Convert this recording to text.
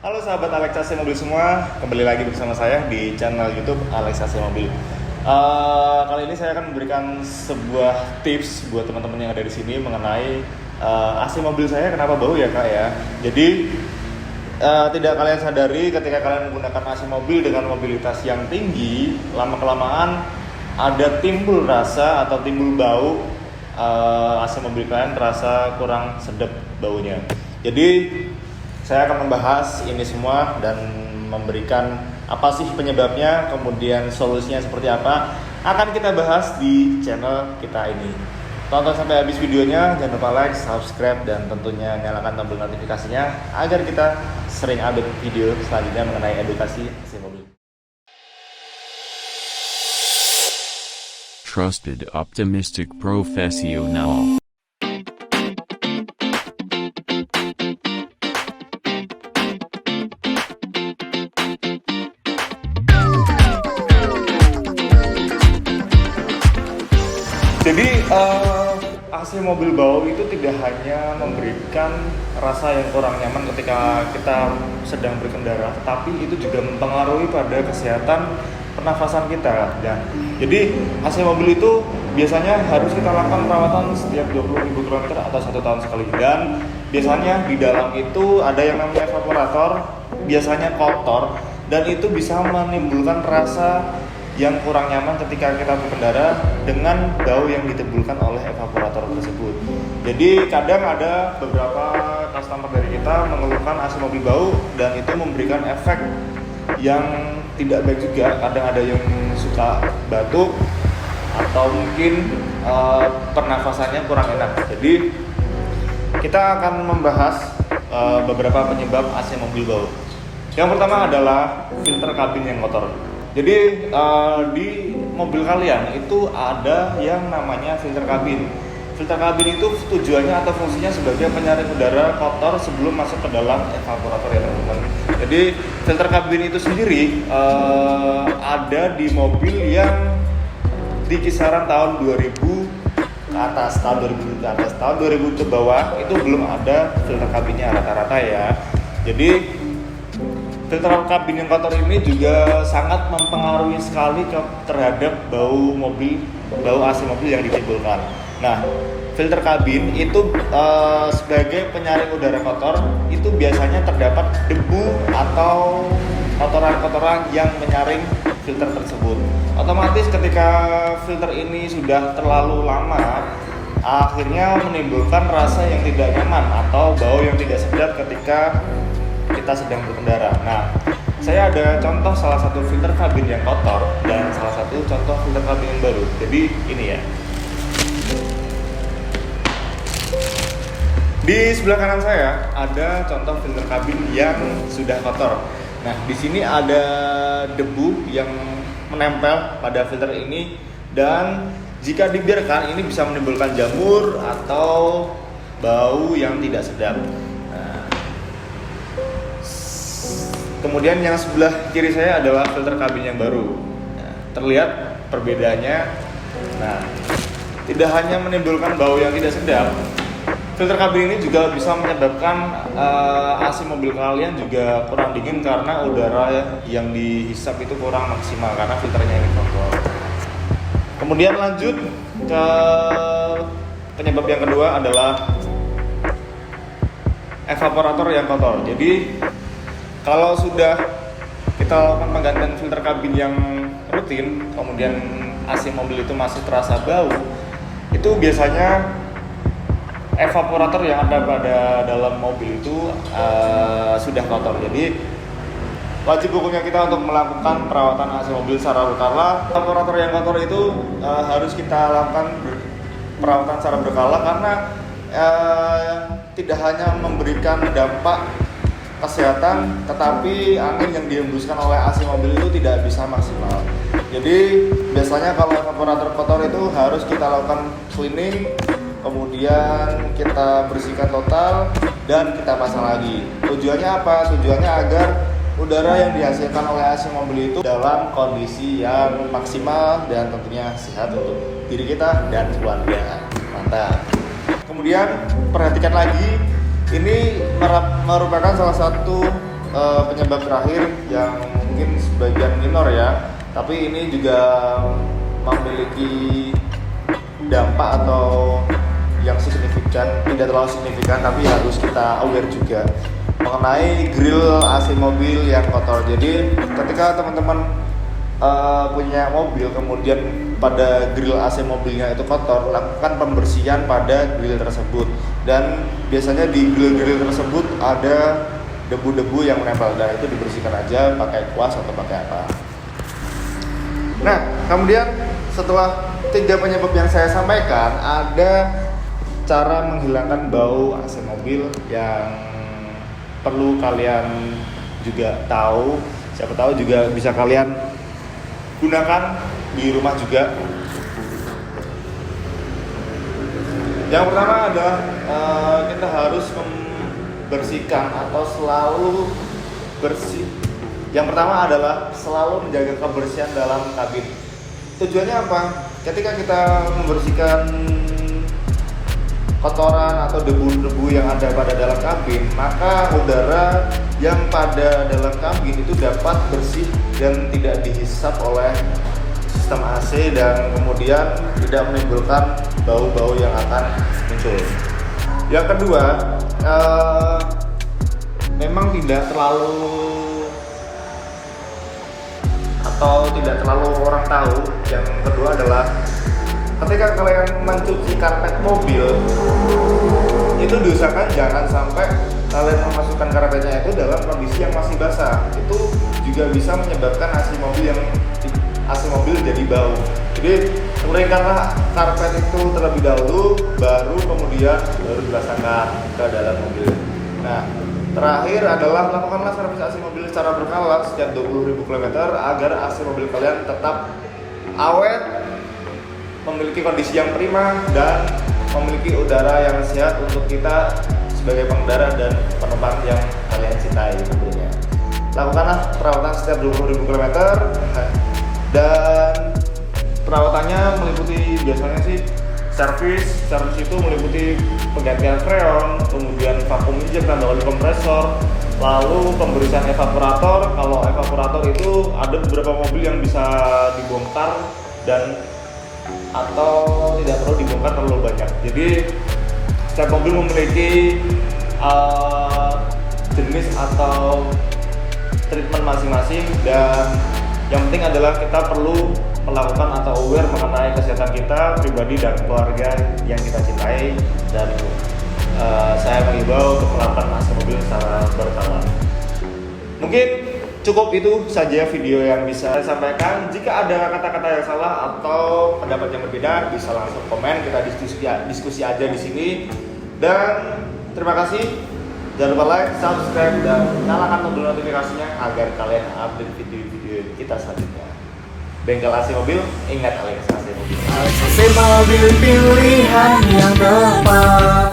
Halo sahabat Alex AC Mobil semua, kembali lagi bersama saya di channel YouTube Alex AC Mobil. Kali ini saya akan memberikan sebuah tips buat teman-teman yang ada di sini mengenai AC mobil saya kenapa bau ya kak ya. Jadi tidak kalian sadari ketika kalian menggunakan AC mobil dengan mobilitas yang tinggi, lama-kelamaan ada timbul rasa atau timbul bau AC mobil kalian terasa kurang sedap baunya. Jadi saya akan membahas ini semua dan memberikan apa sih penyebabnya, kemudian solusinya seperti apa, akan kita bahas di channel kita ini. Tonton sampai habis videonya, jangan lupa like, subscribe, dan tentunya nyalakan tombol notifikasinya agar kita sering update video selanjutnya mengenai edukasi AC mobil. Trusted Optimistic Professional. Jadi AC mobil bau itu tidak hanya memberikan rasa yang kurang nyaman ketika kita sedang berkendara, tetapi itu juga mempengaruhi pada kesehatan pernafasan kita. Ya. Jadi AC mobil itu biasanya harus kita lakukan perawatan setiap 20.000 km atau 1 tahun sekali. Dan biasanya di dalam itu ada yang namanya evaporator, biasanya kotor, dan itu bisa menimbulkan rasa yang kurang nyaman ketika kita berkendara dengan bau yang ditimbulkan oleh evaporator tersebut. Jadi kadang ada beberapa customer dari kita mengeluhkan AC mobil bau dan itu memberikan efek yang tidak baik juga. Kadang ada yang suka batuk atau mungkin pernafasannya kurang enak. Jadi kita akan membahas beberapa penyebab AC mobil bau. Yang pertama adalah filter kabin yang kotor. Jadi di mobil kalian itu ada yang namanya filter kabin. Filter kabin itu tujuannya atau fungsinya sebagai penyaring udara kotor sebelum masuk ke dalam evaporator ya teman-teman. Jadi filter kabin itu sendiri ada di mobil yang di kisaran tahun 2000 ke atas, tahun 2000 ke atas, tahun 2000 ke bawah itu belum ada filter kabinnya rata-rata ya. Jadi filter kabin yang kotor ini juga sangat mempengaruhi sekali terhadap bau mobil, bau AC mobil yang ditimbulkan. Nah, filter kabin itu sebagai penyaring udara kotor itu biasanya terdapat debu atau kotoran-kotoran yang menyaring filter tersebut. Otomatis ketika filter ini sudah terlalu lama, akhirnya menimbulkan rasa yang tidak nyaman atau bau yang tidak sedap ketika kita sedang berkendara. Nah, saya ada contoh salah satu filter kabin yang kotor dan salah satu contoh filter kabin yang baru. Jadi ini ya. Di sebelah kanan saya ada contoh filter kabin yang sudah kotor. Nah, di sini ada debu yang menempel pada filter ini dan jika dibiarkan ini bisa menimbulkan jamur atau bau yang tidak sedap. Kemudian yang sebelah kiri saya adalah filter kabin yang baru. Nah, terlihat perbedaannya. Nah, tidak hanya menimbulkan bau yang tidak sedap, filter kabin ini juga bisa menyebabkan AC mobil kalian juga kurang dingin karena udara yang dihisap itu kurang maksimal karena filternya ini kotor. Kemudian lanjut ke penyebab yang kedua adalah evaporator yang kotor. Jadi kalau sudah kita lakukan penggantian filter kabin yang rutin, kemudian AC mobil itu masih terasa bau, itu biasanya evaporator yang ada pada dalam mobil itu sudah kotor. Jadi wajib hukumnya kita untuk melakukan perawatan AC mobil secara berkala. Evaporator yang kotor itu harus kita lakukan perawatan secara berkala karena tidak hanya memberikan dampak kesehatan, tetapi angin yang dihembuskan oleh AC mobil itu tidak bisa maksimal. Jadi biasanya kalau evaporator kotor itu harus kita lakukan cleaning, kemudian kita bersihkan total dan kita pasang lagi. Tujuannya apa? Tujuannya agar udara yang dihasilkan oleh AC mobil itu dalam kondisi yang maksimal dan tentunya sehat untuk diri kita dan keluarga. Mantap. Kemudian perhatikan lagi, ini merupakan salah satu penyebab terakhir yang mungkin sebagian minor ya, tapi ini juga memiliki dampak atau yang signifikan, tidak terlalu signifikan tapi harus kita aware juga mengenai grill AC mobil yang kotor. Jadi ketika teman-teman punya mobil kemudian pada grill AC mobilnya itu kotor, lakukan pembersihan pada grill tersebut. Dan biasanya di grill-grill tersebut ada debu-debu yang menempel, dan itu dibersihkan aja pakai kuas atau pakai apa. Nah, kemudian setelah 3 penyebab yang saya sampaikan, ada cara menghilangkan bau AC mobil yang perlu kalian juga tahu. Siapa tahu juga bisa kalian gunakan di rumah juga. Yang pertama adalah kita harus membersihkan atau selalu bersih. Yang pertama adalah selalu menjaga kebersihan dalam kabin. Tujuannya apa? Ketika kita membersihkan kotoran atau debu-debu yang ada pada dalam kabin, maka udara yang pada dalam kabin itu dapat bersih dan tidak dihisap oleh sistem AC, dan kemudian tidak menimbulkan bau-bau yang akan muncul. Yang kedua, memang tidak terlalu orang tahu. Yang kedua adalah ketika kalian mencuci karpet mobil, itu diusahakan jangan sampai kalian memasukkan karpetnya itu dalam kondisi yang masih basah. Itu juga bisa menyebabkan AC mobil jadi bau. Jadi keringkanlah karpet itu terlebih dahulu, baru dilasangkan ke dalam mobil. Nah, terakhir adalah lakukanlah servis AC mobil secara berkala setiap 20.000 km agar AC mobil kalian tetap awet, memiliki kondisi yang prima, dan memiliki udara yang sehat untuk kita sebagai pengendara dan penumpang yang kalian cintai tentunya. Lakukanlah perawatan setiap 20.000 km, dan perawatannya meliputi biasanya sih servis itu meliputi penggantian freon, kemudian vakum injek dan oli kompresor, lalu pembersihan evaporator. Kalau evaporator itu ada beberapa mobil yang bisa dibongkar dan atau tidak perlu dibongkar terlalu banyak. Jadi setiap mobil memiliki jenis atau treatment masing-masing, dan yang penting adalah kita perlu melakukan atau aware mengenai kesehatan kita pribadi dan keluarga yang kita cintai. Dan saya mengimbau untuk melakukan AC mobil secara berkala. Mungkin cukup itu saja video yang bisa saya sampaikan. Jika ada kata-kata yang salah atau pendapat yang berbeda, bisa langsung komen, kita diskusi aja di sini. Dan terima kasih. Jangan lupa like, subscribe, dan nyalakan tombol notifikasinya agar kalian update video-video kita selanjutnya. Bengkel AC Mobil, ingat Alex AC Mobil. AC Mobil pilihan yang tepat.